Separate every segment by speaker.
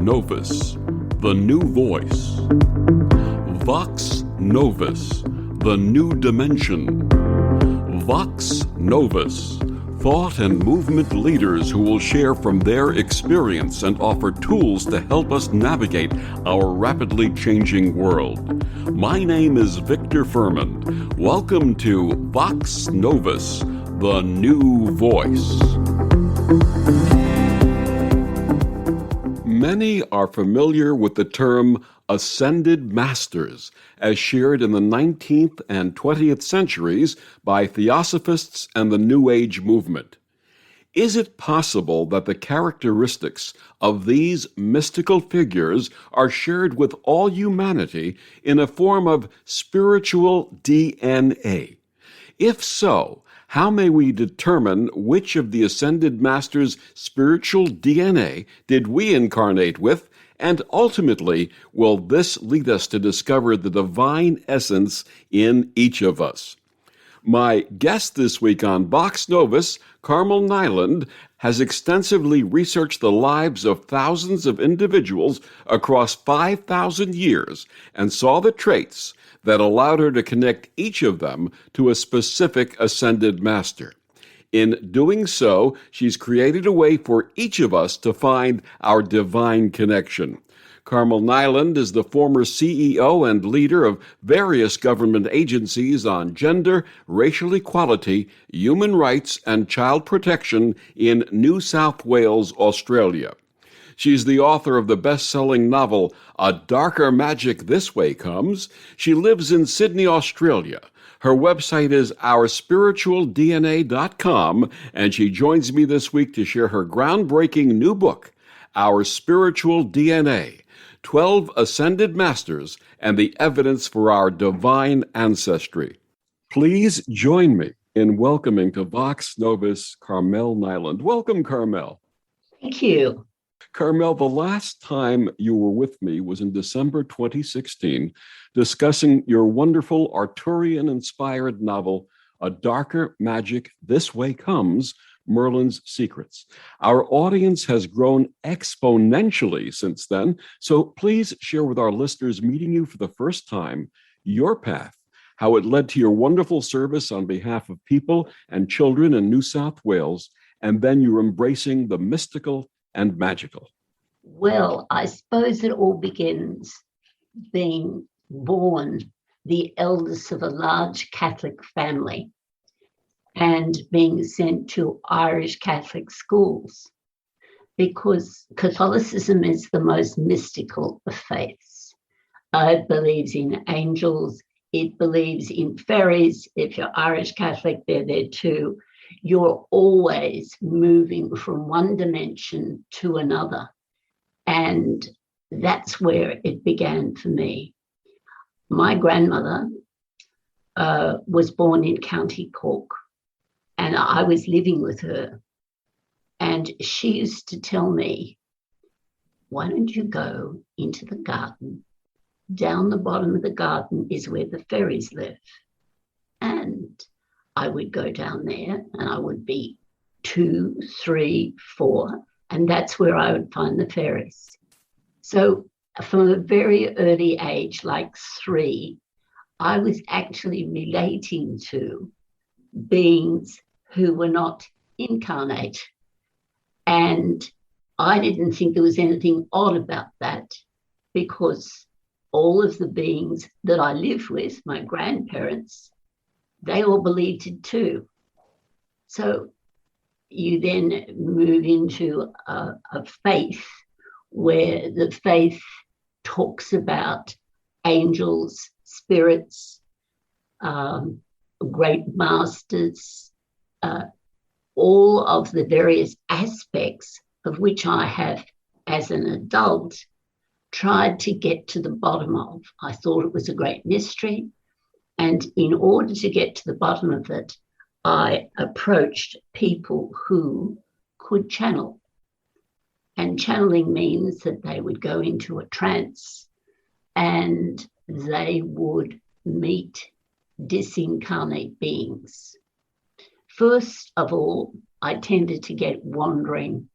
Speaker 1: Novus, the new voice. Vox Novus, the new dimension. Vox Novus, thought and movement leaders who will share from their experience and offer tools to help us navigate our rapidly changing world. My name is Victor Fuhrman. Welcome to Vox Novus, the new voice. Many are familiar with the term ascended masters, as shared in the 19th and 20th centuries by Theosophists and the New Age movement. Is it possible that the characteristics of these mystical figures are shared with all humanity in a form of spiritual DNA? If so, how may we determine which of the ascended masters' spiritual DNA did we incarnate with? And ultimately, will this lead us to discover the divine essence in each of us? My guest this week on Vox Novus, Carmel Niland, has extensively researched the lives of thousands of individuals across 5,000 years and saw the traits that allowed her to connect each of them to a specific ascended master. In doing so, she's created a way for each of us to find our divine connection. Carmel Niland is the former CEO and leader of various government agencies on gender, racial equality, human rights, and child protection in New South Wales, Australia. She's the author of the best-selling novel, A Darker Magic This Way Comes. She lives in Sydney, Australia. Her website is OurSpiritualDNA.com, and she joins me this week to share her groundbreaking new book, Our Spiritual DNA, 12 Ascended Masters and the Evidence for Our Divine Ancestry. Please join me in welcoming to Vox Novus, Carmel Niland. Welcome, Carmel.
Speaker 2: Thank you.
Speaker 1: Carmel, the last time you were with me was in December 2016, discussing your wonderful Arthurian-inspired novel, A Darker Magic This Way Comes, Merlin's Secrets. Our audience has grown exponentially since then, so please share with our listeners meeting you for the first time, your path, how it led to your wonderful service on behalf of people and children in New South Wales, and then you're embracing the mystical and magical.
Speaker 2: Well, I suppose it all begins being born the eldest of a large Catholic family and being sent to Irish Catholic schools, because Catholicism is the most mystical of faiths. It believes in angels, it believes in fairies. If you're Irish Catholic, they're there too. You're always moving from one dimension to another. And that's where it began for me. My grandmother was born in County Cork, and I was living with her. And she used to tell me, why don't you go into the garden? Down the bottom of the garden is where the fairies live. And I would go down there and I would be 2, 3, 4, and that's where I would find the fairies. So from a very early age, like 3, I was actually relating to beings who were not incarnate. And I didn't think there was anything odd about that, because all of the beings that I lived with, my grandparents, they all believed it too. So you then move into a faith where the faith talks about angels, spirits, great masters, all of the various aspects of which I have, as an adult, tried to get to the bottom of. I thought it was a great mystery. And in order to get to the bottom of it, I approached people who could channel. And channeling means that they would go into a trance and they would meet disincarnate beings. First of all, I tended to get wandering,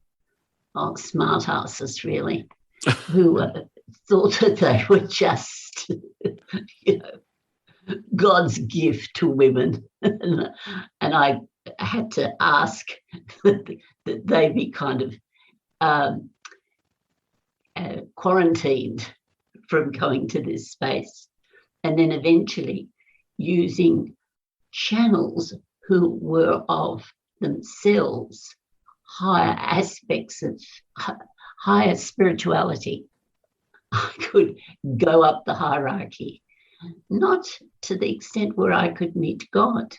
Speaker 2: smart asses really, who thought that they were just, you know, God's gift to women. And I had to ask that they be kind of quarantined from going to this space. And then eventually using channels who were of themselves higher aspects of higher spirituality. I could go up the hierarchy, not to the extent where I could meet God,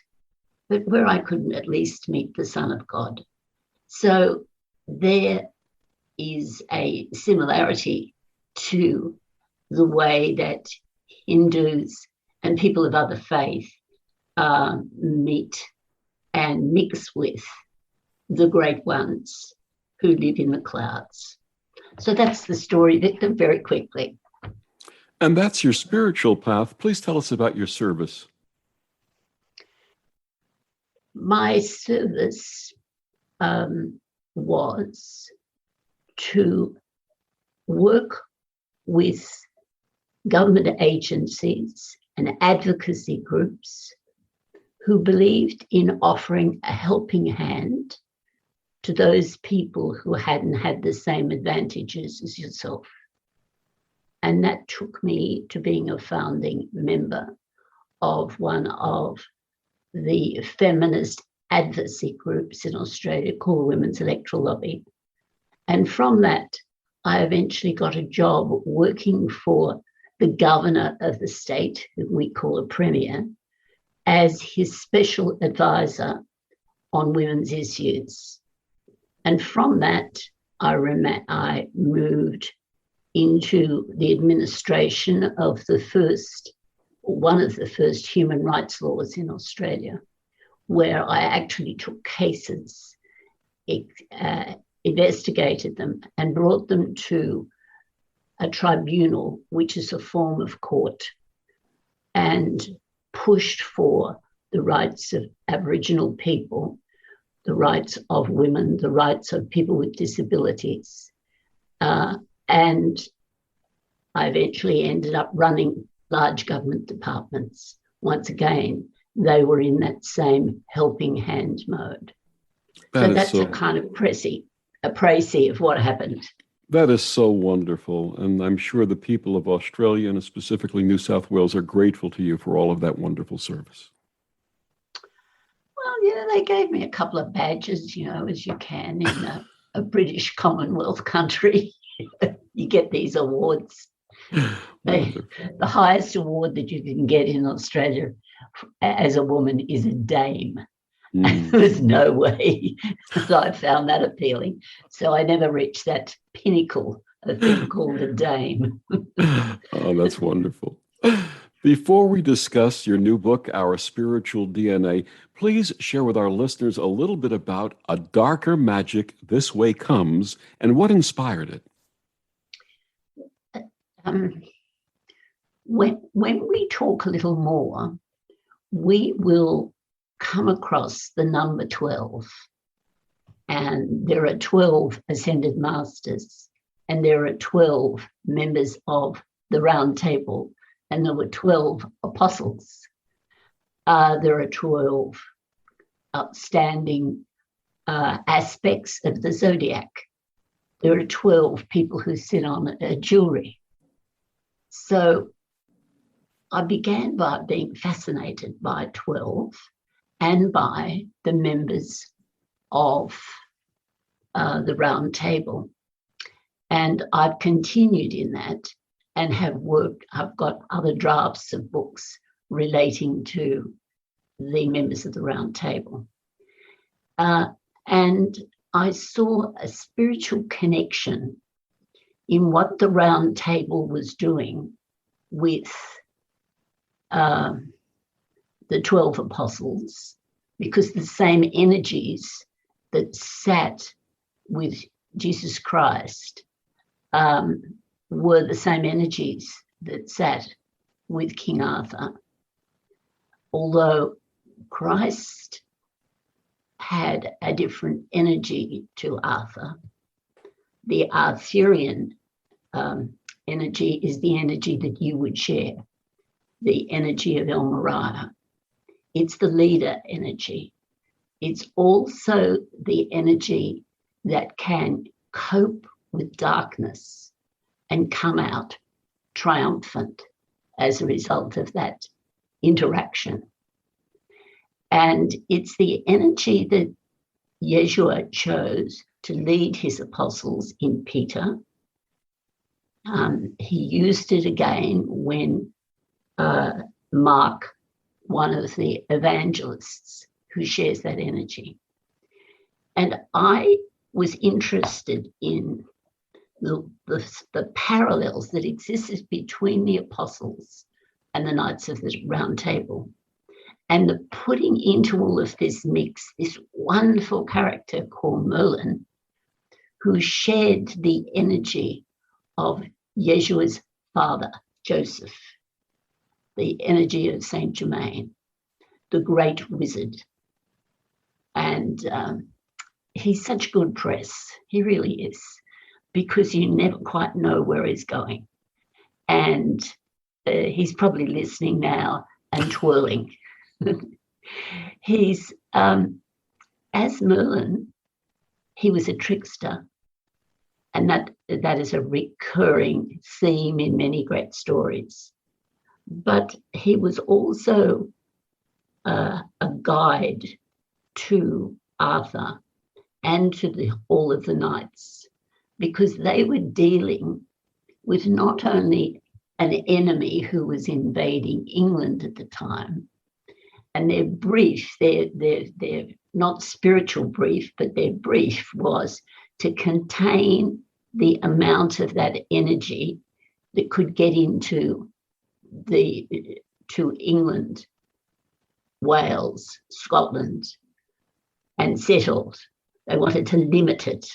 Speaker 2: but where I could at least meet the Son of God. So there is a similarity to the way that Hindus and people of other faith meet and mix with the great ones who live in the clouds. So that's the story, Victor, very quickly.
Speaker 1: And that's your spiritual path. Please tell us about your service.
Speaker 2: My service was to work with government agencies and advocacy groups who believed in offering a helping hand to those people who hadn't had the same advantages as yourself. And that took me to being a founding member of one of the feminist advocacy groups in Australia called Women's Electoral Lobby. And from that, I eventually got a job working for the governor of the state, who we call a premier, as his special advisor on women's issues. And from that, I moved into the administration of one of the first human rights laws in Australia, where I actually took cases, investigated them, and brought them to a tribunal, which is a form of court, and pushed for the rights of Aboriginal people, the rights of women, the rights of people with disabilities. And I eventually ended up running large government departments. Once again, they were in that same helping hand mode. So that's a kind of précis of what happened.
Speaker 1: That is so wonderful. And I'm sure the people of Australia, and specifically New South Wales, are grateful to you for all of that wonderful service.
Speaker 2: Well, yeah, they gave me a couple of badges, as you can in a British Commonwealth country. You get these awards. The highest award that you can get in Australia as a woman is a dame. There was no way that I found that appealing. So I never reached that pinnacle of being called a dame.
Speaker 1: Oh, that's wonderful. Before we discuss your new book, Our Spiritual DNA, please share with our listeners a little bit about A Darker Magic This Way Comes and what inspired it.
Speaker 2: When we talk a little more, we will come across the number 12. And there are 12 ascended masters, and there are 12 members of the Round Table, and there were 12 apostles. There are 12 outstanding aspects of the zodiac. There are 12 people who sit on jewelry. So I began by being fascinated by 12 and by the members of the Round Table. And I've continued in that and I've got other drafts of books relating to the members of the Round Table. And I saw a spiritual connection in what the Round Table was doing with the 12 apostles, because the same energies that sat with Jesus Christ were the same energies that sat with King Arthur. Although Christ had a different energy to Arthur, the Arthurian energy is the energy that you would share, the energy of El Mariah. It's the leader energy. It's also the energy that can cope with darkness and come out triumphant as a result of that interaction. And it's the energy that Yeshua chose to lead his apostles in Peter. He used it again when Mark, one of the evangelists who shares that energy. And I was interested in the parallels that existed between the apostles and the Knights of the Round Table, and the putting into all of this mix this wonderful character called Merlin, who shared the energy of Yeshua's father, Joseph, the energy of Saint Germain, the great wizard. And he's such good press. He really is, because you never quite know where he's going. And he's probably listening now and twirling. He's, as Merlin, he was a trickster. And that is a recurring theme in many great stories. But he was also a guide to Arthur and to all of the knights, because they were dealing with not only an enemy who was invading England at the time, and their brief, their not spiritual brief, but their brief was to contain the amount of that energy that could get into to England, Wales, Scotland, and settled. They wanted to limit it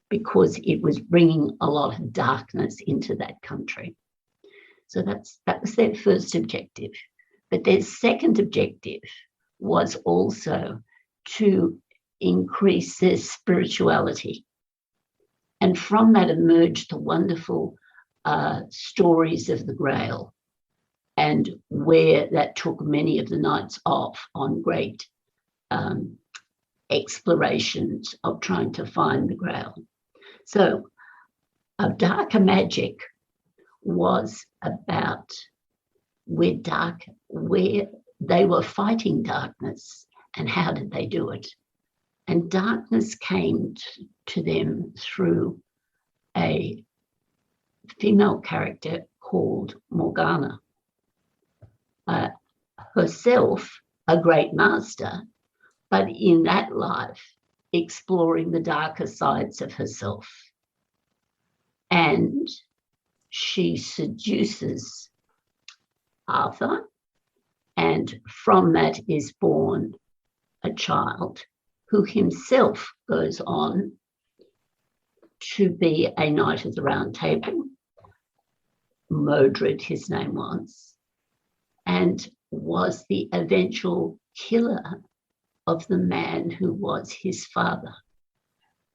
Speaker 2: because it was bringing a lot of darkness into that country. So that was their first objective. But their second objective was also to increase their spirituality. And from that emerged the wonderful stories of the Grail, and where that took many of the knights off on great explorations of trying to find the Grail. So darker magic was about where they were fighting darkness, and how did they do it? And darkness came to them through a female character called Morgana, herself a great master, but in that life exploring the darker sides of herself. And she seduces Arthur, and from that is born a child who himself goes on to be a Knight of the Round Table. Modred, his name was, and was the eventual killer of the man who was his father,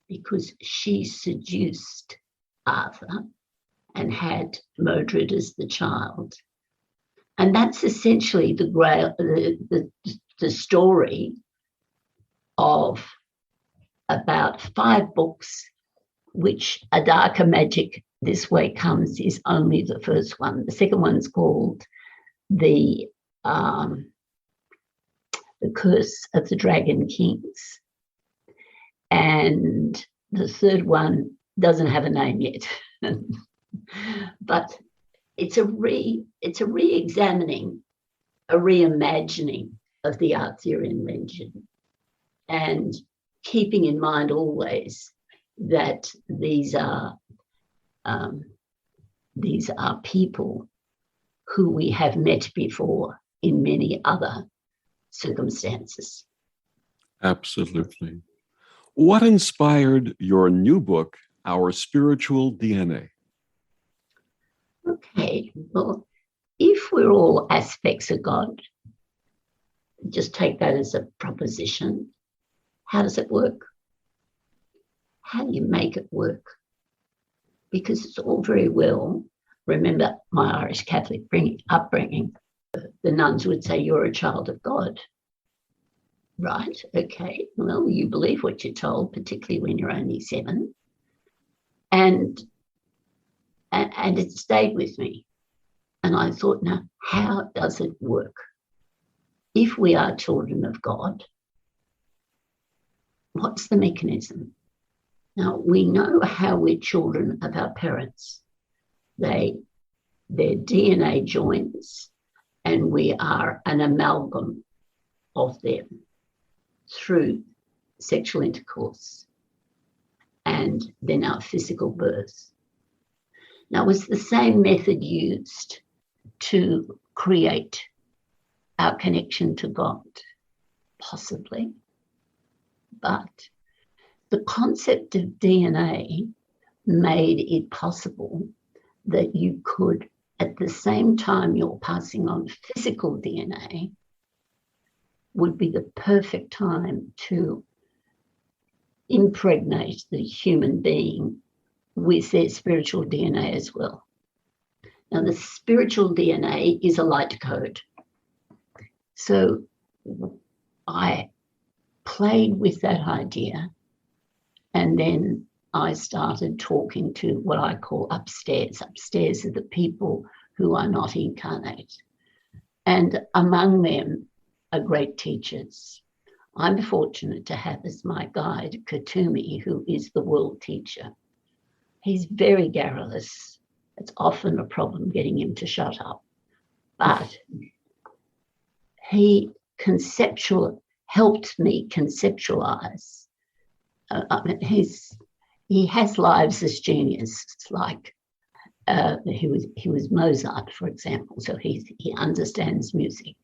Speaker 2: because she seduced Arthur and had Modred as the child. And that's essentially the Grail, the story of about 5 books, which A Darker Magic This Way Comes is only the first one. The second one's called The Curse of the Dragon Kings. And the third one doesn't have a name yet. But it's a re-examining, a reimagining of the Arthurian legend, and keeping in mind always that these are people who we have met before in many other circumstances.
Speaker 1: Absolutely. What inspired your new book, Our Spiritual DNA?
Speaker 2: Okay, well, if we're all aspects of God, just take that as a proposition. How does it work? How do you make it work? because it's all very well. Remember my Irish Catholic upbringing. The nuns would say, you're a child of God. Right, okay, well, you believe what you're told, particularly when you're only 7. And it stayed with me. And I thought, now, how does it work? If we are children of God, what's the mechanism? Now, we know how we're children of our parents. Their DNA joins, and we are an amalgam of them through sexual intercourse and then our physical birth. Now, was the same method used to create our connection to God? Possibly. But the concept of DNA made it possible that you could, at the same time you're passing on physical DNA, would be the perfect time to impregnate the human being with their spiritual DNA as well. Now, the spiritual DNA is a light code. So I played with that idea, and then I started talking to what I call upstairs. Upstairs are the people who are not incarnate. And among them are great teachers. I'm fortunate to have as my guide Katumi, who is the world teacher. He's very garrulous. It's often a problem getting him to shut up. But he helped me conceptualize. He has lives as genius, like he was Mozart, for example, so he understands music.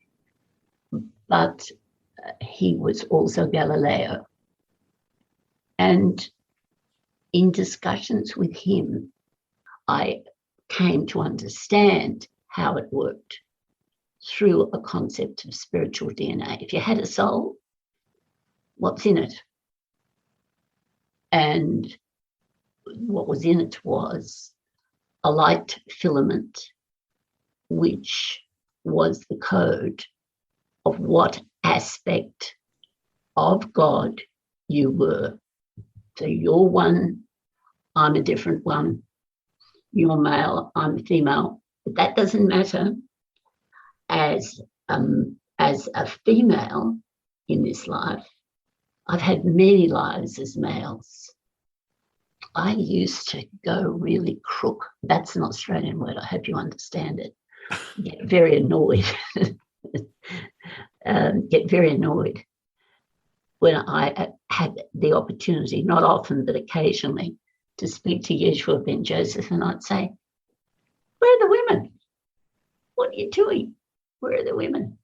Speaker 2: But he was also Galileo. And in discussions with him, I came to understand how it worked through a concept of spiritual DNA. If you had a soul, what's in it? And what was in it was a light filament, which was the code of what aspect of God you were. So you're one, I'm a different one. You're male, I'm female. But that doesn't matter. As a female in this life, I've had many lives as males. I used to go really crook. That's an Australian word. I hope you understand it. Get very annoyed. Get very annoyed when I had the opportunity, not often, but occasionally, to speak to Yeshua ben Joseph, and I'd say, where are the women? What are you doing? Where are the women?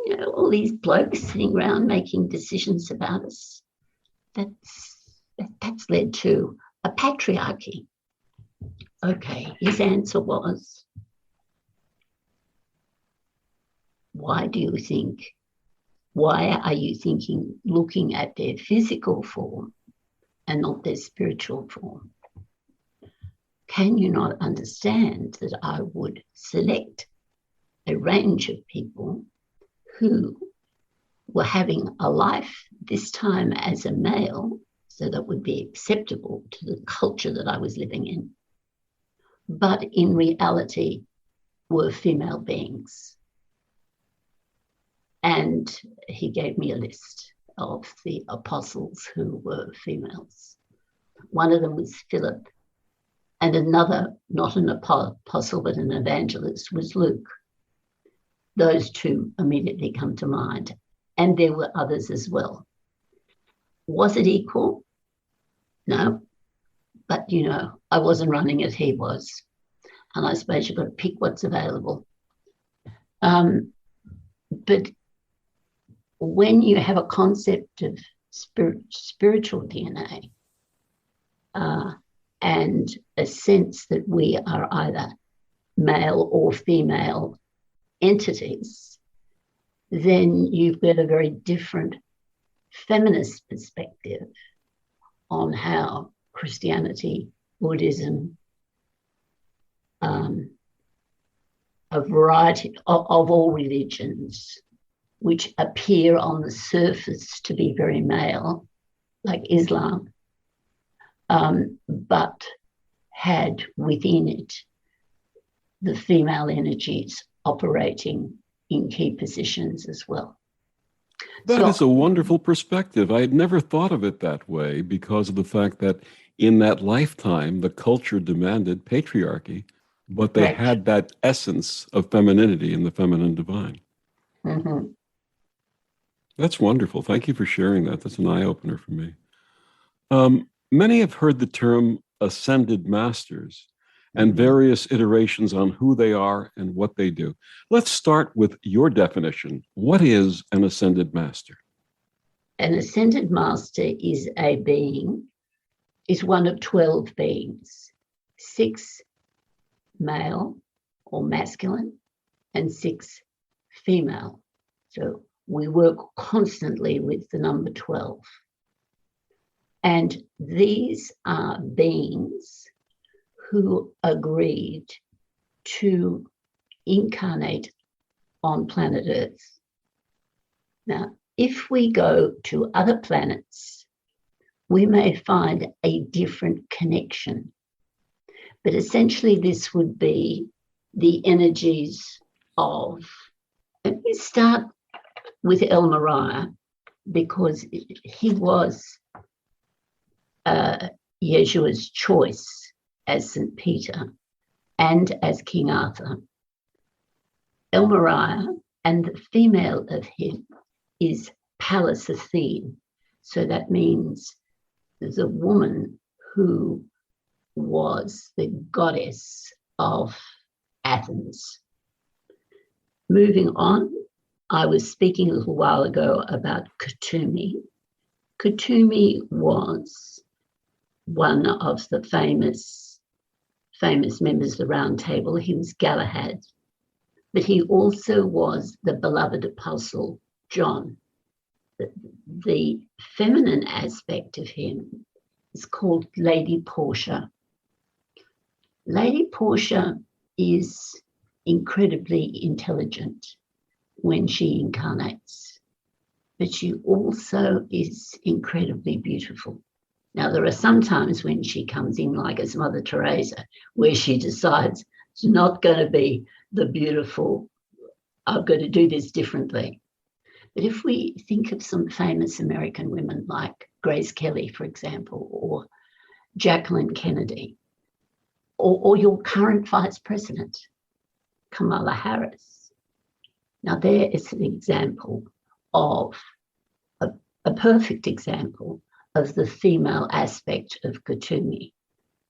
Speaker 2: You know, all these blokes sitting around making decisions about us. That's led to a patriarchy. Okay, his answer was, why are you thinking, looking at their physical form and not their spiritual form? Can you not understand that I would select a range of people who were having a life, this time as a male, so that would be acceptable to the culture that I was living in, but in reality were female beings? And he gave me a list of the apostles who were females. One of them was Philip, and another, not an apostle, but an evangelist, was Luke. Those two immediately come to mind. And there were others as well. Was it equal? No. But, you know, I wasn't running it, he was. And I suppose you've got to pick what's available. But when you have a concept of spiritual DNA and a sense that we are either male or female entities, then you've got a very different feminist perspective on how Christianity Buddhism, a variety of all religions, which appear on the surface to be very male, like Islam, but had within it the female energies operating in key positions as well.
Speaker 1: That is a wonderful perspective. I had never thought of it that way because of the fact that in that lifetime, the culture demanded patriarchy, but they had that essence of femininity in the feminine divine.
Speaker 2: Mm-hmm.
Speaker 1: That's wonderful. Thank you for sharing that. That's an eye-opener for me. Many have heard the term ascended masters and various iterations on who they are and what they do. Let's start with your definition. What is an ascended master?
Speaker 2: An ascended master is a being, is one of 12 beings, 6 male or masculine and 6 female. So we work constantly with the number 12. And these are beings who agreed to incarnate on planet Earth. Now, if we go to other planets, we may find a different connection. But essentially, this would be the energies of, let me start with El Mariah, because he was Yeshua's choice as St. Peter and as King Arthur. El Mariah, and the female of him is Pallas Athene. So that means the woman who was the goddess of Athens. Moving on, I was speaking a little while ago about Kutumi. Kutumi was one of the famous members of the Round Table. He was Galahad, but he also was the beloved apostle John. The feminine aspect of him is called Lady Portia. Lady Portia is incredibly intelligent when she incarnates, but she also is incredibly beautiful. Now, there are some times when she comes in, like as Mother Teresa, where she decides it's not going to be the beautiful, I'm going to do this differently. But if we think of some famous American women like Grace Kelly, for example, or Jacqueline Kennedy, or your current Vice President, Kamala Harris. Now, there is an example of, a perfect example of the female aspect of Kutumi,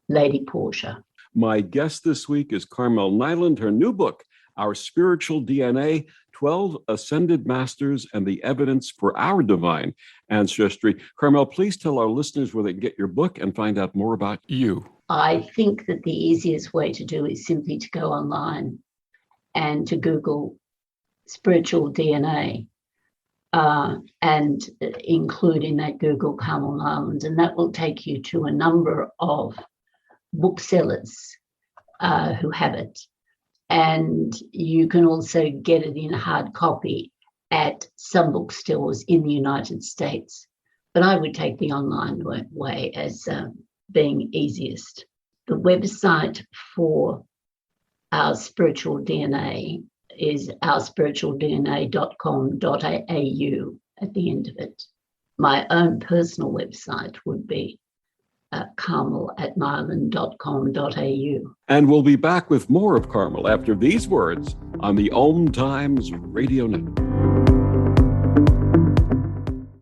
Speaker 2: Lady Portia.
Speaker 1: My guest this week is Carmel Niland. Her new book, Our Spiritual DNA, 12 Ascended Masters and the Evidence for Our Divine Ancestry. Carmel, please tell our listeners where they can get your book and find out more about you.
Speaker 2: I think that the easiest way to do is simply to go online and to Google spiritual DNA and include in that Google Carmel Niland, and that will take you to a number of booksellers who have it. And you can also get it in hard copy at some bookstores in the United States. But I would take the online way as being easiest. The website for Our Spiritual DNA is ourspiritualdna.com.au at the end of it. My own personal website would be carmel@niland.com.au.
Speaker 1: And we'll be back with more of Carmel after these words on the OMTimes Radio Network.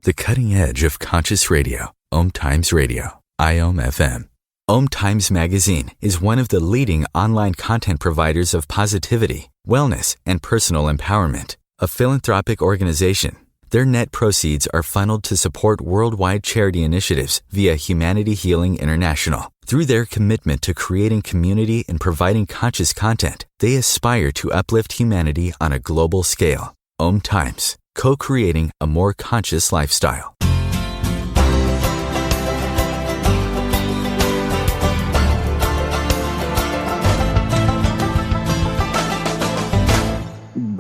Speaker 3: The cutting edge of conscious radio, OMTimes Radio, IOM FM. OMTimes Magazine is one of the leading online content providers of positivity, wellness, and personal empowerment. A philanthropic organization, their net proceeds are funneled to support worldwide charity initiatives via Humanity Healing International. Through their commitment to creating community and providing conscious content, they aspire to uplift humanity on a global scale. OMTimes, co-creating a more conscious lifestyle.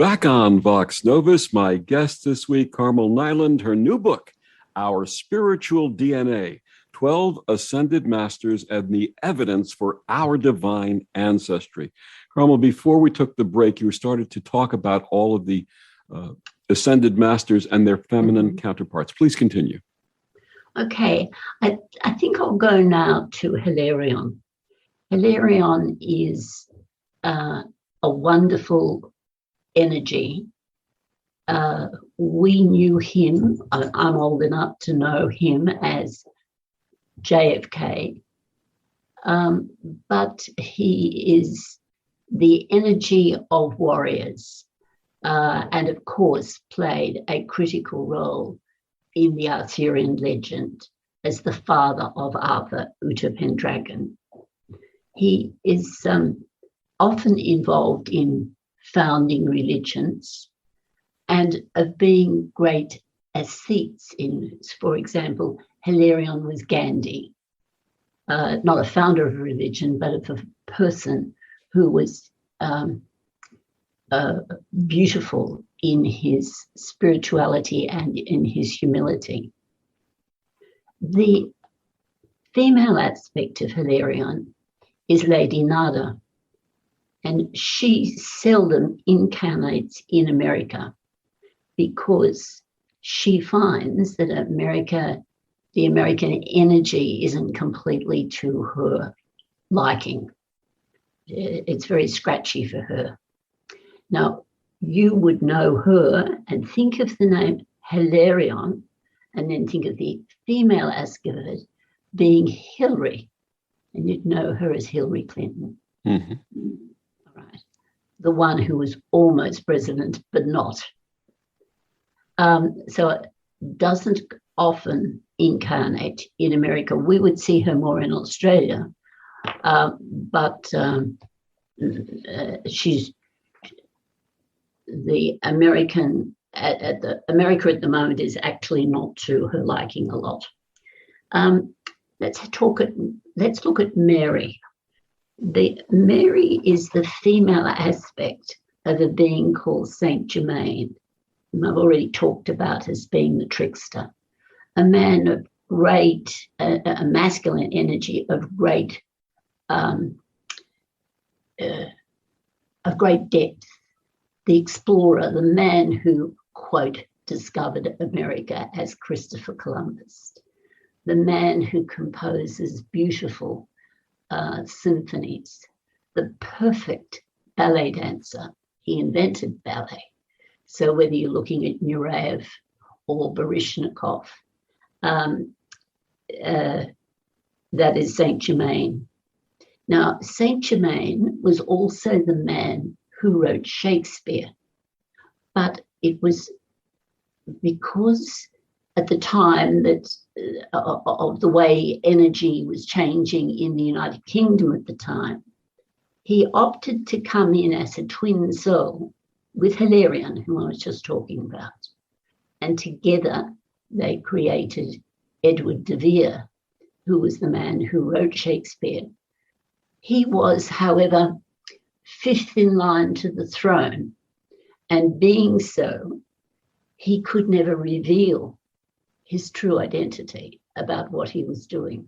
Speaker 1: Back on Vox Novus, my guest this week, Carmel Niland, her new book, Our Spiritual DNA, 12 Ascended Masters and the Evidence for Our Divine Ancestry. Carmel, before we took the break, you started to talk about all of the Ascended Masters and their feminine counterparts. Please continue.
Speaker 2: Okay, I think I'll go now to Hilarion. Hilarion is a wonderful energy. We knew him, I'm old enough to know him as JFK, but he is the energy of warriors and of course played a critical role in the Arthurian legend as the father of Arthur, Uther Pendragon. He is often involved in founding religions and of being great ascetics in, for example, Hilarion was Gandhi, not a founder of a religion, but of a person who was beautiful in his spirituality and in his humility. The female aspect of Hilarion is Lady Nada, and she seldom incarnates in America because she finds that the American energy isn't completely to her liking. It's very scratchy for her. Now, you would know her and think of the name Hilarion and then think of the female aspect of it being Hillary, and you'd know her as Hillary Clinton.
Speaker 1: Mm-hmm.
Speaker 2: All right. The one who was almost president, but not. So it doesn't often incarnate in America. We would see her more in Australia, but she's the American America at the moment is actually not to her liking a lot. Let's look at Mary. Mary is the female aspect of a being called Saint Germain, whom I've already talked about as being the trickster, a man of great, a masculine energy of great depth, the explorer, the man who, quote, discovered America as Christopher Columbus, the man who composes beautiful symphonies, the perfect ballet dancer. He invented ballet. So whether you're looking at Nureyev or Baryshnikov, that is Saint Germain. Now, Saint Germain was also the man who wrote Shakespeare, but it was because at the time that of the way energy was changing in the United Kingdom at the time, he opted to come in as a twin soul with Hilarion, whom I was just talking about. And together they created Edward de Vere, who was the man who wrote Shakespeare. He was, however, fifth in line to the throne, and being so, he could never reveal his true identity about what he was doing,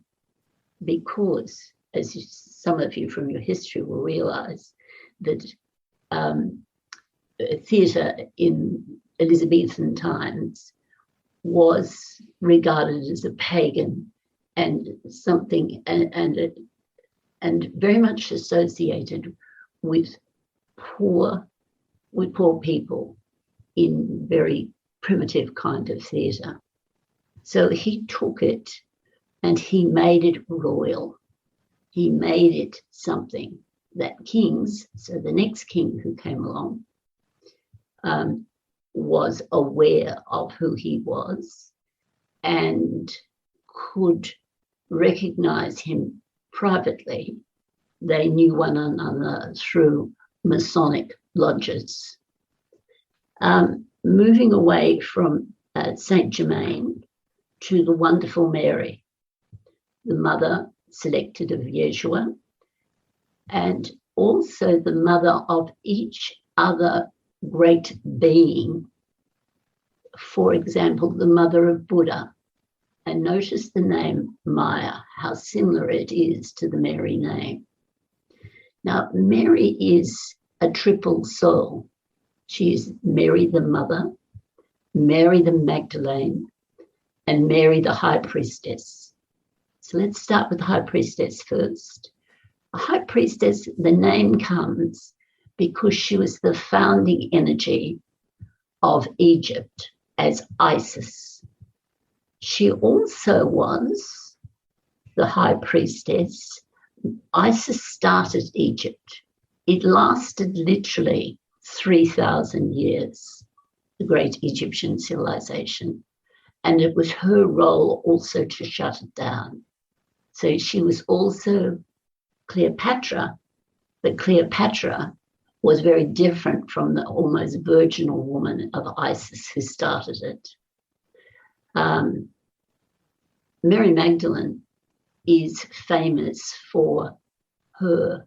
Speaker 2: because, as some of you from your history will realize, that theatre in Elizabethan times was regarded as a pagan and something and very much associated with poor people in very primitive kind of theatre. So he took it and he made it royal. He made it something that kings, so the next king who came along, was aware of who he was and could recognize him privately. They knew one another through Masonic lodges. Moving away from Saint Germain to the wonderful Mary, the mother selected of Yeshua, and also the mother of each other great being, for example, the mother of Buddha, and notice the name Maya, how similar it is to the Mary name. Now, Mary is a triple soul. She is Mary the mother, Mary the Magdalene, and Mary the high priestess. So let's start with the high priestess first. The high priestess, the name comes because she was the founding energy of Egypt as Isis. She also was the high priestess. Isis started Egypt. It lasted literally 3,000 years, the great Egyptian civilization. And it was her role also to shut it down. So she was also Cleopatra, but Cleopatra was very different from the almost virginal woman of Isis who started it. Mary Magdalene is famous for the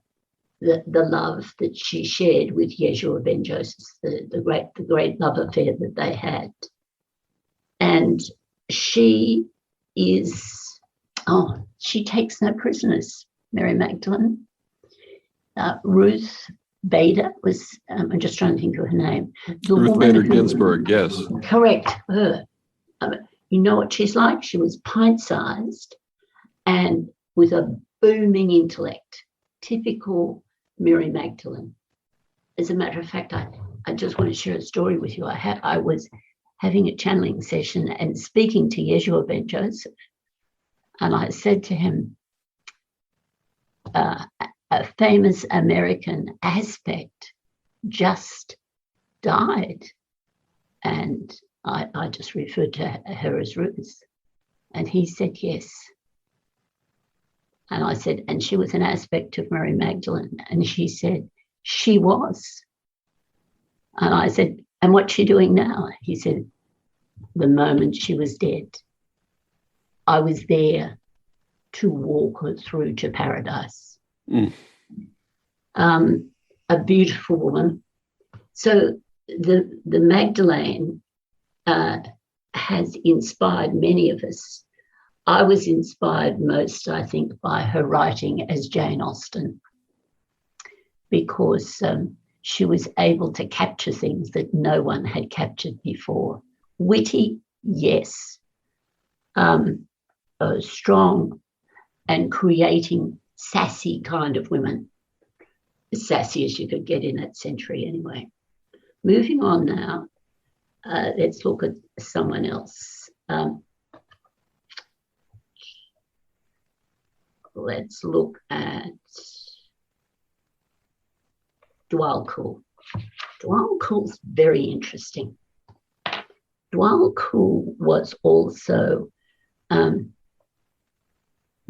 Speaker 2: love that she shared with Yeshua ben Joseph, the great love affair that they had. And she takes no prisoners, Mary Magdalene. Ruth Bader was, I'm just trying to think of her name.
Speaker 1: Ruth Bader Ginsburg, yes.
Speaker 2: Correct, her. You know what she's like? She was pint-sized and with a booming intellect, typical Mary Magdalene. As a matter of fact, I just want to share a story with you. I was having a channeling session and speaking to Yeshua ben Joseph, and I said to him, a famous American aspect just died, and I just referred to her as Ruth. And he said, yes. And I said, and she was an aspect of Mary Magdalene. And she said, she was. And I said, and what's she doing now? He said, the moment she was dead, I was there to walk her through to paradise.
Speaker 1: Mm.
Speaker 2: A beautiful woman. So the Magdalene has inspired many of us. I was inspired most, I think, by her writing as Jane Austen, because she was able to capture things that no one had captured before. Witty, yes. Strong and creating sassy kind of women. As sassy as you could get in that century anyway. Moving on now, let's look at someone else. Let's look at Dwalkul. Dwalkul's very interesting. Dwalkul was also,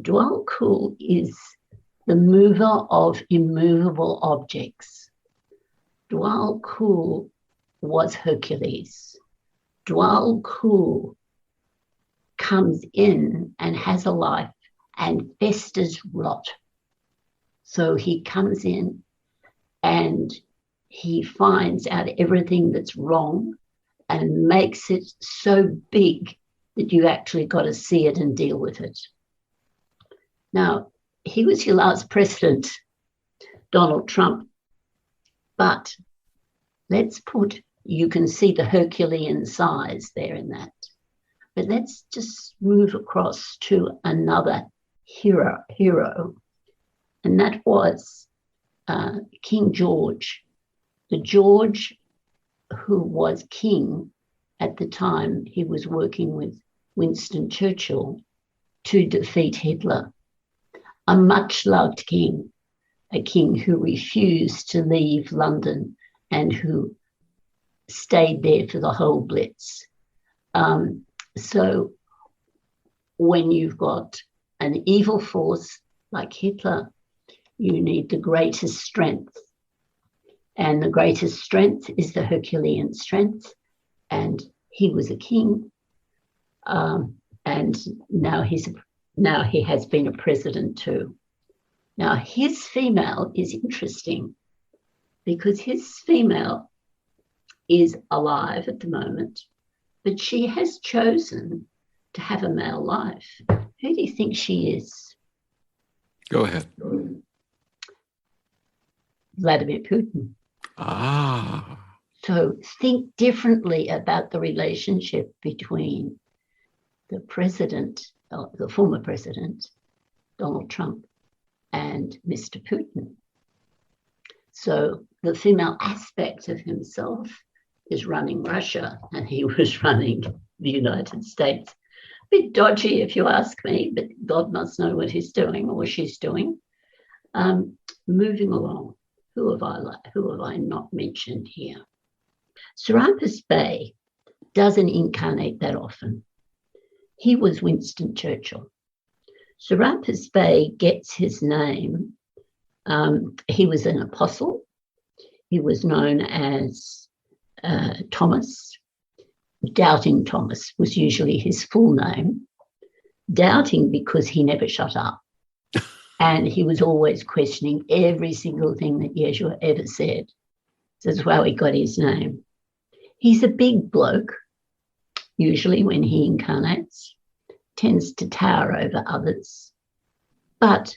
Speaker 2: Dwalkul is the mover of immovable objects. Dwalkul was Hercules. Dwalkul comes in and has a life and festers rot. So he comes in and he finds out everything that's wrong and makes it so big that you actually got to see it and deal with it. Now, he was your last president, Donald Trump, but let's put, you can see the Herculean size there in that. But let's just move across to another hero, and that was King George. The George who was king at the time he was working with Winston Churchill to defeat Hitler. A much-loved king, a king who refused to leave London and who stayed there for the whole Blitz. So when you've got an evil force like Hitler, you need the greatest strength. And the greatest strength is the Herculean strength. And he was a king. And now he has been a president too. Now his female is interesting because his female is alive at the moment, but she has chosen to have a male life. Who do you think she is?
Speaker 1: Go ahead.
Speaker 2: Vladimir Putin.
Speaker 1: Ah.
Speaker 2: So think differently about the relationship between the president, the former president, Donald Trump, and Mr. Putin. So the female aspect of himself is running Russia, and he was running the United States. A bit dodgy, if you ask me, but God must know what he's doing or she's doing. Moving along, who have I not mentioned here? Serapis Bey doesn't incarnate that often. He was Winston Churchill. Serapis Bey gets his name. He was an apostle. He was known as Thomas. Doubting Thomas was usually his full name. Doubting because he never shut up. And he was always questioning every single thing that Yeshua ever said. So that's why he got his name. He's a big bloke, usually when he incarnates, tends to tower over others, but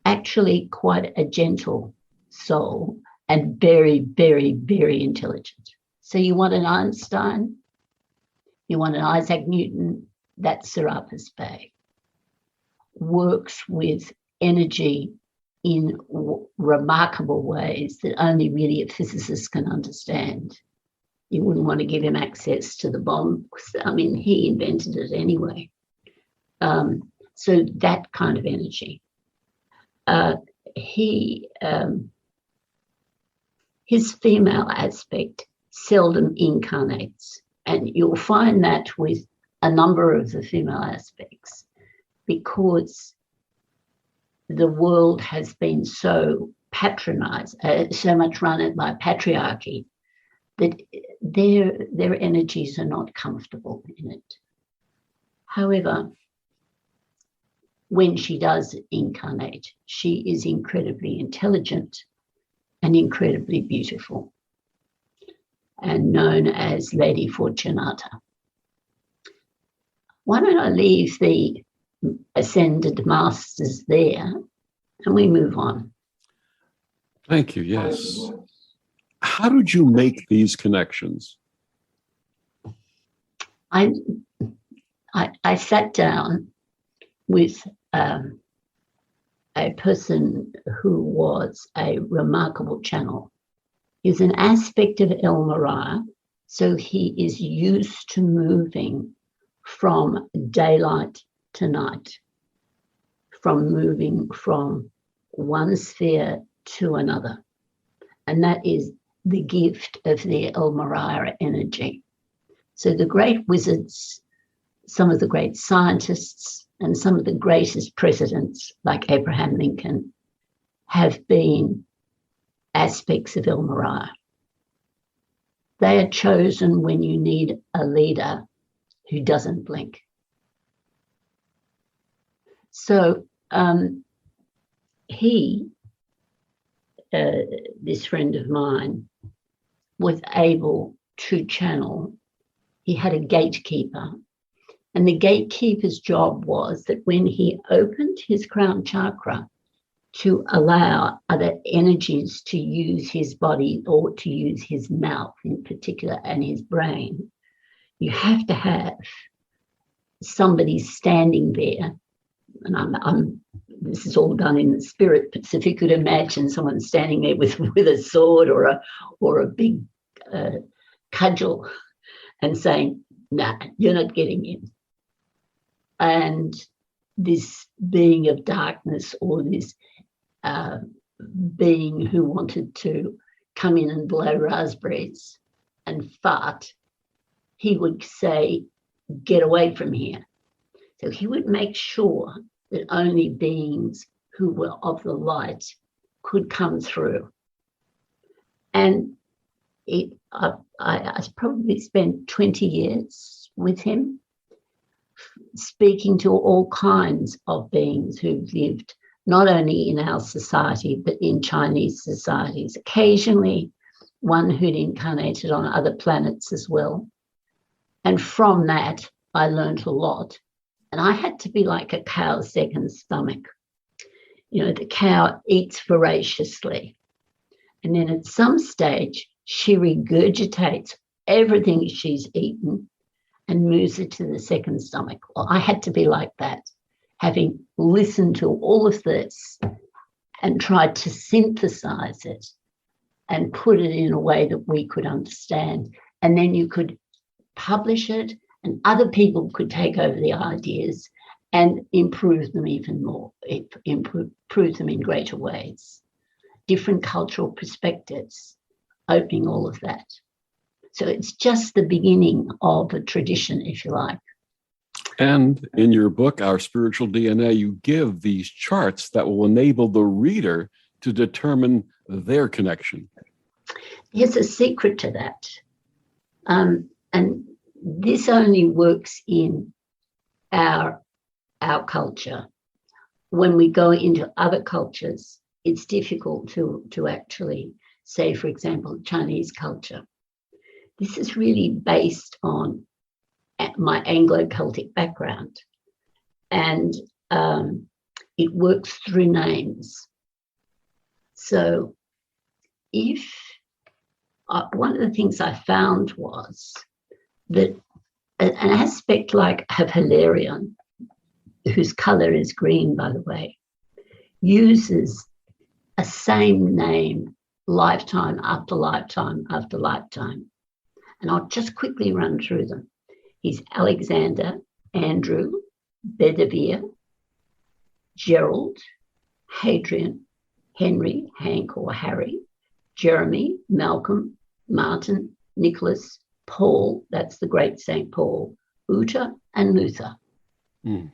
Speaker 2: actually quite a gentle soul and very, very, very intelligent. So you want an Einstein, you want an Isaac Newton, that's Serapis Bey. Works with energy in remarkable ways that only really a physicist can understand. You wouldn't want to give him access to the bomb. I mean, he invented it anyway. So that kind of energy. His female aspect seldom incarnates, and you'll find that with a number of the female aspects, because the world has been so patronized, so much run by patriarchy, that their energies are not comfortable in it. However, when she does incarnate, she is incredibly intelligent and incredibly beautiful, and known as Lady Fortunata. Why don't I leave the ascended masters there and we move on?
Speaker 1: Thank you. Yes. How did you make these connections?
Speaker 2: I sat down with a person who was a remarkable channel. He's an aspect of El Mariah, so he is used to moving from daylight to night, from moving from one sphere to another. And that is the gift of the El Mariah energy. So the great wizards, some of the great scientists, and some of the greatest presidents, like Abraham Lincoln, have been aspects of El Mariah. They are chosen when you need a leader who doesn't blink. So this friend of mine, was able to channel. He had a gatekeeper, and the gatekeeper's job was that when he opened his crown chakra to allow other energies to use his body or to use his mouth in particular and his brain, you have to have somebody standing there. And this is all done in the spirit, but so if you could imagine someone standing there with a sword or a big cudgel and saying, "Nah, you're not getting in." And this being of darkness, or this being who wanted to come in and blow raspberries and fart, he would say, "Get away from here." So he would make sure that only beings who were of the light could come through. And I probably spent 20 years with him, speaking to all kinds of beings who've lived not only in our society, but in Chinese societies. Occasionally, one who'd incarnated on other planets as well. And from that, I learned a lot. And I had to be like a cow's second stomach. You know, the cow eats voraciously. And then at some stage, she regurgitates everything she's eaten and moves it to the second stomach. Well, I had to be like that, having listened to all of this and tried to synthesize it and put it in a way that we could understand. And then you could publish it and other people could take over the ideas and improve them even more, improve them in greater ways. Different cultural perspectives, opening all of that. So it's just the beginning of a tradition, if you like.
Speaker 1: And in your book, Our Spiritual DNA, you give these charts that will enable the reader to determine their connection.
Speaker 2: There's a secret to that. And this only works in our culture. When we go into other cultures, it's difficult to actually say, for example, Chinese culture. This is really based on my Anglo-Celtic background, and it works through names. So if one of the things I found was that an aspect like of Hilarion, whose colour is green, by the way, uses a same name lifetime after lifetime after lifetime. And I'll just quickly run through them. He's Alexander, Andrew, Bedivere, Gerald, Hadrian, Henry, Hank or Harry, Jeremy, Malcolm, Martin, Nicholas, Paul, that's the great St. Paul, Uta and Luther. Mm.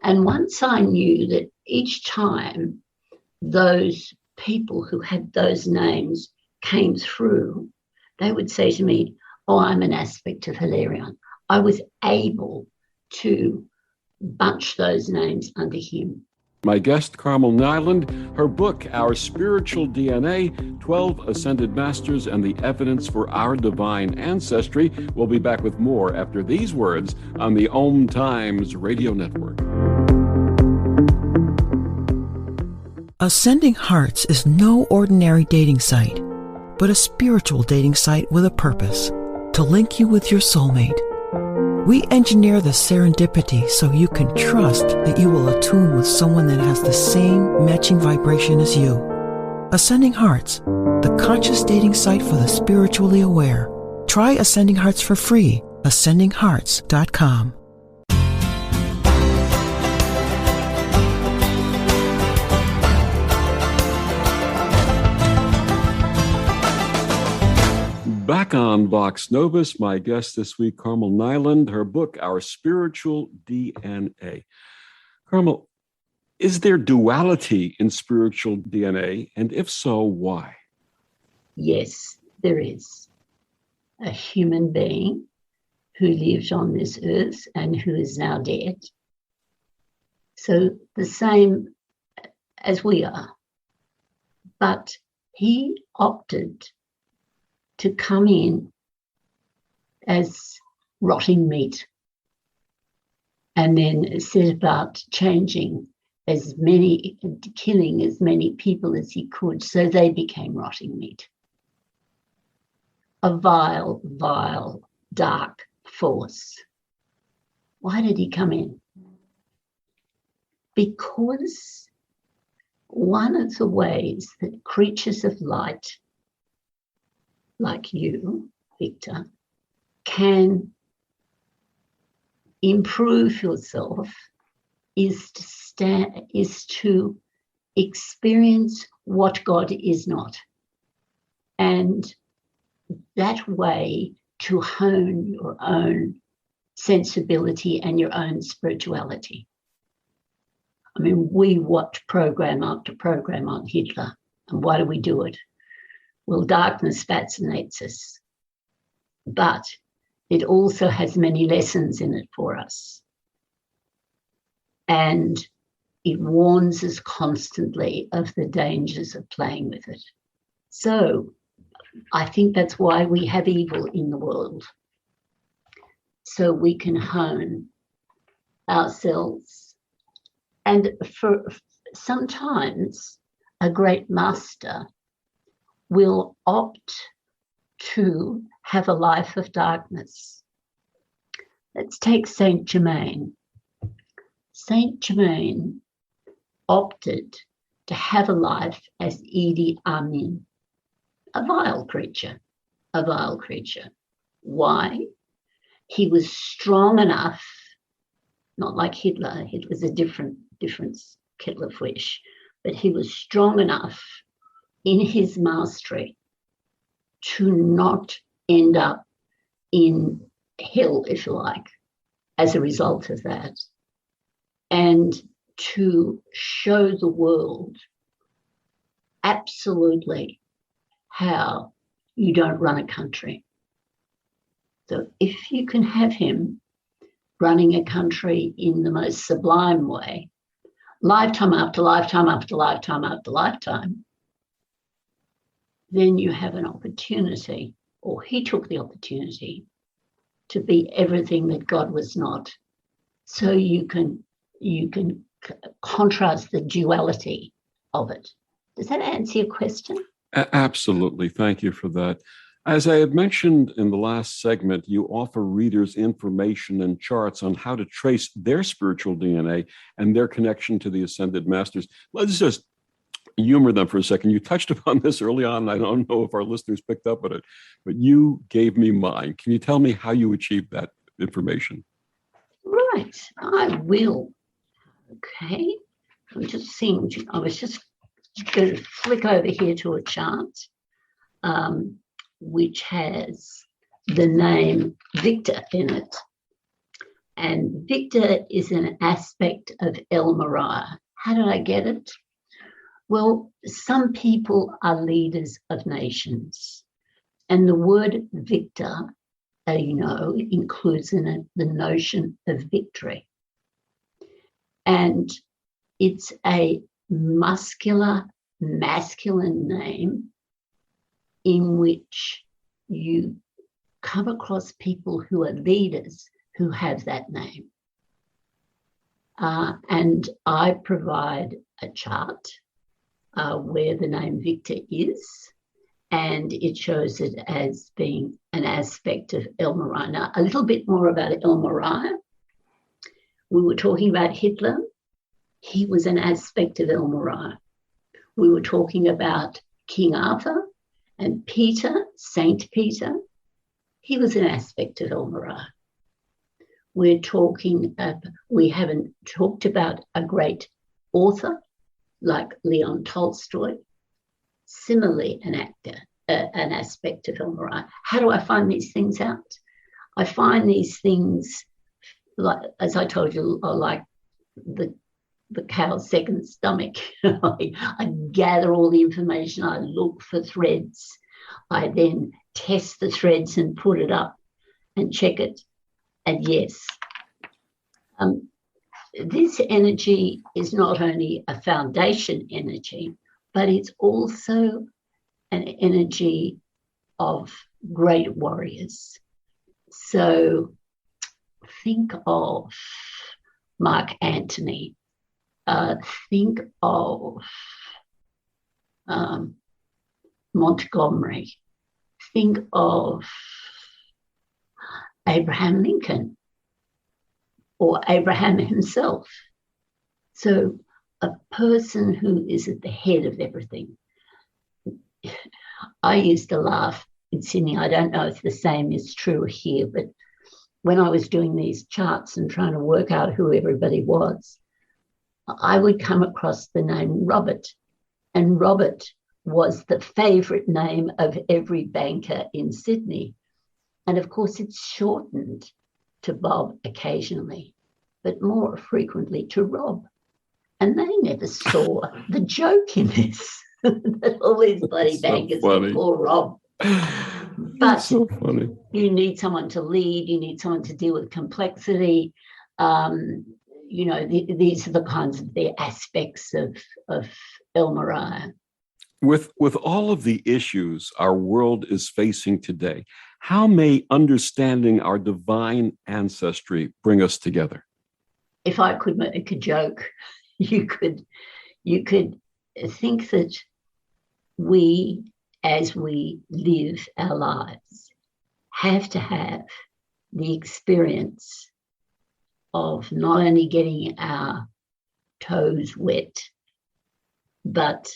Speaker 2: And once I knew that each time those people who had those names came through, they would say to me, oh, I'm an aspect of Hilarion. I was able to bunch those names under him.
Speaker 1: My guest, Carmel Niland, her book, Our Spiritual DNA, 12 Ascended Masters and the Evidence for Our Divine Ancestry. We'll be back with more after these words on the OMTimes Radio Network.
Speaker 4: Ascending Hearts is no ordinary dating site, but a spiritual dating site with a purpose, to link you with your soulmate. We engineer the serendipity so you can trust that you will attune with someone that has the same matching vibration as you. Ascending Hearts, the conscious dating site for the spiritually aware. Try Ascending Hearts for free. ascendinghearts.com.
Speaker 1: Back on Vox Novus, my guest this week, Carmel Niland, her book, Our Spiritual DNA. Carmel, is there duality in spiritual DNA? And if so, why?
Speaker 2: Yes, there is. A human being who lived on this earth and who is now dead. So the same as we are. But he opted to come in as rotting meat and then set about killing as many people as he could, so they became rotting meat. A vile, vile, dark force. Why did he come in? Because one of the ways that creatures of light like you, Victor, can improve yourself is to experience what God is not. And that way to hone your own sensibility and your own spirituality. I mean, we watch program after program on Hitler. And why do we do it? Well, darkness fascinates us, but it also has many lessons in it for us. And it warns us constantly of the dangers of playing with it. So I think that's why we have evil in the world. So we can hone ourselves. And for sometimes a great master will opt to have a life of darkness. Let's take Saint Germain. Saint Germain opted to have a life as Idi Amin, a vile creature. Why? He was strong enough, not like Hitler. Hitler's a different kettle of fish, but he was strong enough in his mastery to not end up in hell, if you like, as a result of that, and to show the world absolutely how you don't run a country. So if you can have him running a country in the most sublime way, lifetime after lifetime after lifetime after lifetime, then you have an opportunity, or he took the opportunity, to be everything that God was not. So you can contrast the duality of it. Does that answer your question?
Speaker 1: Absolutely. Thank you for that. As I had mentioned in the last segment, you offer readers information and charts on how to trace their spiritual DNA and their connection to the Ascended Masters. Let's just humor them for a second. You touched upon this early on. I don't know if our listeners picked up on it, but you gave me mine. Can you tell me how you achieved that information?
Speaker 2: Right, I will. Okay, I'm just seeing, I was just going to flick over here to a chart, which has the name Victor in it. And Victor is an aspect of El Mariah. How did I get it? Well, some people are leaders of nations. And the word victor, includes in it the notion of victory. And it's a masculine name in which you come across people who are leaders who have that name. And I provide a chart where the name Victor is, and it shows it as being an aspect of El Mariah. Now, a little bit more about El Mariah. We were talking about Hitler. He was an aspect of El Mariah. We were talking about King Arthur and Peter, Saint Peter. He was an aspect of El Mariah. We haven't talked about a great author like Leon Tolstoy. Similarly, an aspect of El Mariah. How do I find these things out? I find these things, like, as I told you, are like the cow's second stomach. I gather all the information, I look for threads, I then test the threads and put it up and check it. And yes, this energy is not only a foundation energy, but it's also an energy of great warriors. So think of Mark Antony, think of Montgomery, think of Abraham Lincoln or Abraham himself. So a person who is at the head of everything. I used to laugh in Sydney. I don't know if the same is true here, but when I was doing these charts and trying to work out who everybody was, I would come across the name Robert. And Robert was the favourite name of every banker in Sydney. And of course, it's shortened to Bob occasionally, but more frequently to Rob. And they never saw the joke in this, that all these bloody bankers get poor Rob. But
Speaker 1: so funny.
Speaker 2: You need someone to lead, you need someone to deal with complexity. These are the kinds of the aspects of El Mariah.
Speaker 1: With all of the issues our world is facing today, how may understanding our divine ancestry bring us together?
Speaker 2: If I could make a joke, you could think that we, as we live our lives, have to have the experience of not only getting our toes wet, but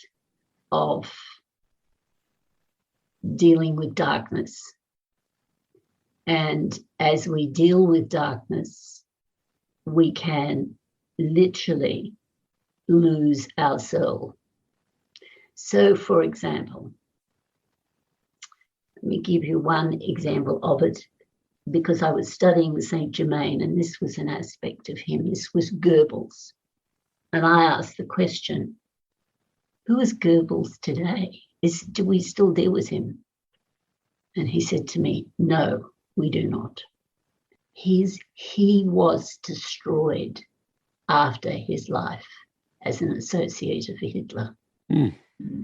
Speaker 2: of dealing with darkness. And as we deal with darkness, we can literally lose our soul. So, for example, let me give you one example of it, because I was studying Saint Germain, and this was an aspect of him. This was Goebbels. And I asked the question, who is Goebbels today? Do we still deal with him? And he said to me, no, we do not. He was destroyed after his life as an associate of Hitler. Mm.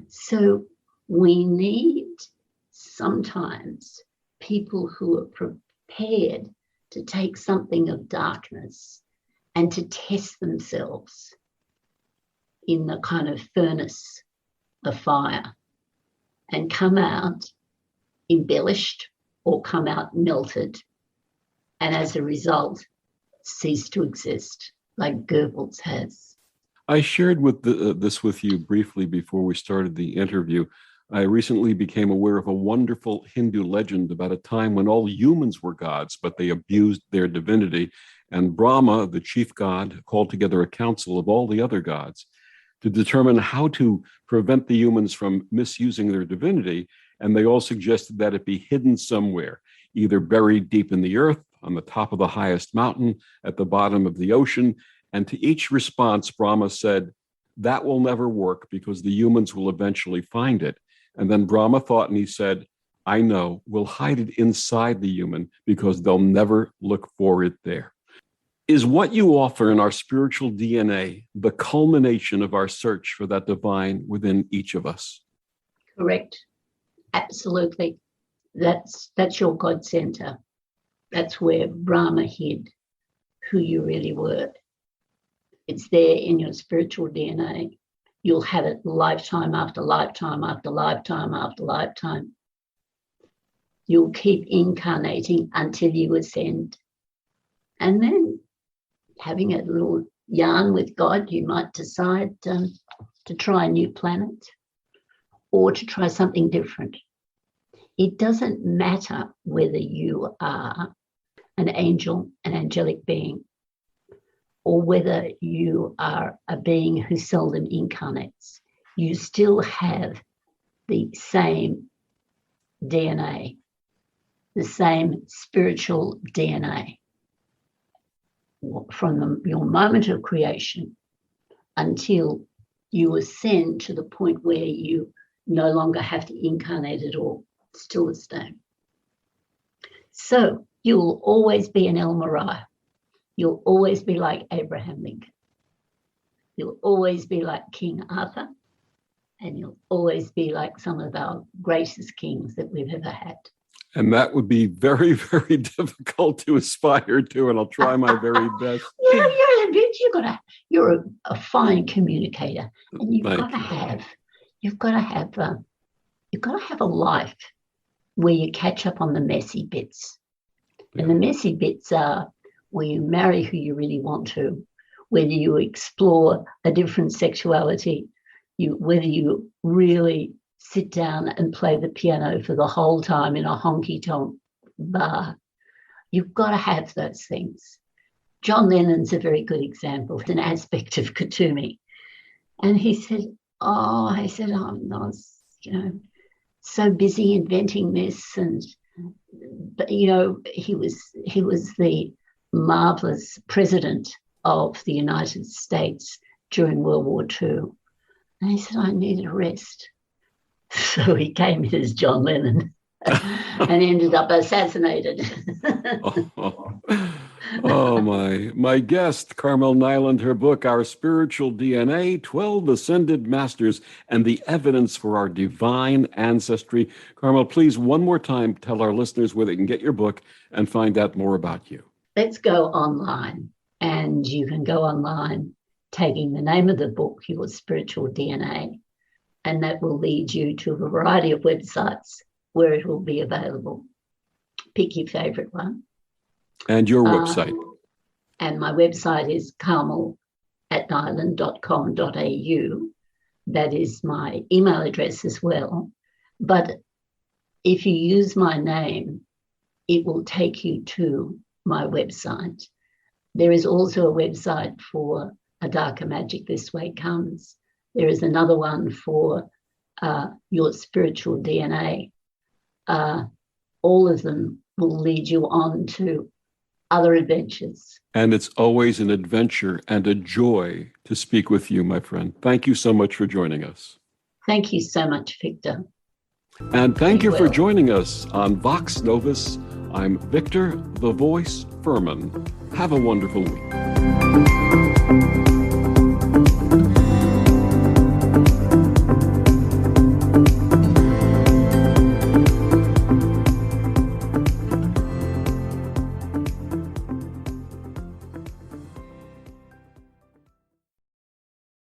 Speaker 2: So we need sometimes people who are prepared to take something of darkness and to test themselves in the kind of furnace of fire and come out embellished or come out melted, and as a result cease to exist, like Goebbels has.
Speaker 1: I shared this with you briefly before we started the interview. I recently became aware of a wonderful Hindu legend about a time when all humans were gods, but they abused their divinity, and Brahma, the chief god, called together a council of all the other gods to determine how to prevent the humans from misusing their divinity, and they all suggested that it be hidden somewhere, either buried deep in the earth, on the top of the highest mountain, at the bottom of the ocean. And to each response, Brahma said, that will never work because the humans will eventually find it. And then Brahma thought and he said, I know, we'll hide it inside the human because they'll never look for it there. Is what you offer in our spiritual DNA the culmination of our search for that divine within each of us?
Speaker 2: Correct. Absolutely. That's your God center. That's where Brahma hid who you really were. It's there in your spiritual DNA. You'll have it lifetime after lifetime after lifetime after lifetime. You'll keep incarnating until you ascend. And then having a little yarn with God, you might decide to try a new planet or to try something different. It doesn't matter whether you are an angel, an angelic being, or whether you are a being who seldom incarnates. You still have the same DNA, the same spiritual DNA. From your moment of creation until you ascend to the point where you no longer have to incarnate at all, still the same. So you will always be an El Morai. You'll always be like Abraham Lincoln. You'll always be like King Arthur, and you'll always be like some of our greatest kings that we've ever had.
Speaker 1: And that would be very, very difficult to aspire to, and I'll try my very best.
Speaker 2: You're a fine communicator, and you've got to have a life where you catch up on the messy bits. Yeah. And the messy bits are where you marry who you really want to, whether you explore a different sexuality, whether you really sit down and play the piano for the whole time in a honky-tonk bar. You've got to have those things. John Lennon's a very good example, an aspect of Kutumi. And he said, I'm not, so busy inventing this. But he was the marvelous president of the United States during World War II. And he said, I needed a rest. So he came in as John Lennon. and ended up assassinated.
Speaker 1: Oh, my guest, Carmel Niland, her book, Our Spiritual DNA, 12 Ascended Masters and the Evidence for Our Divine Ancestry. Carmel, please, one more time, tell our listeners where they can get your book and find out more about you.
Speaker 2: Let's go online, and you can go online tagging the name of the book, Your Spiritual DNA, and that will lead you to a variety of websites where it will be available. Pick your favorite one.
Speaker 1: And your website.
Speaker 2: And my website is carmel@niland.com.au. That is my email address as well. But if you use my name, it will take you to my website. There is also a website for A Darker Magic This Way Comes. There is another one for Your Spiritual DNA. All of them will lead you on to other adventures.
Speaker 1: And it's always an adventure and a joy to speak with you, my friend. Thank you so much for joining us.
Speaker 2: Thank you so much, Victor.
Speaker 1: And thank you for joining us on Vox Novus. I'm Victor, the Voice Fuhrman. Have a wonderful week.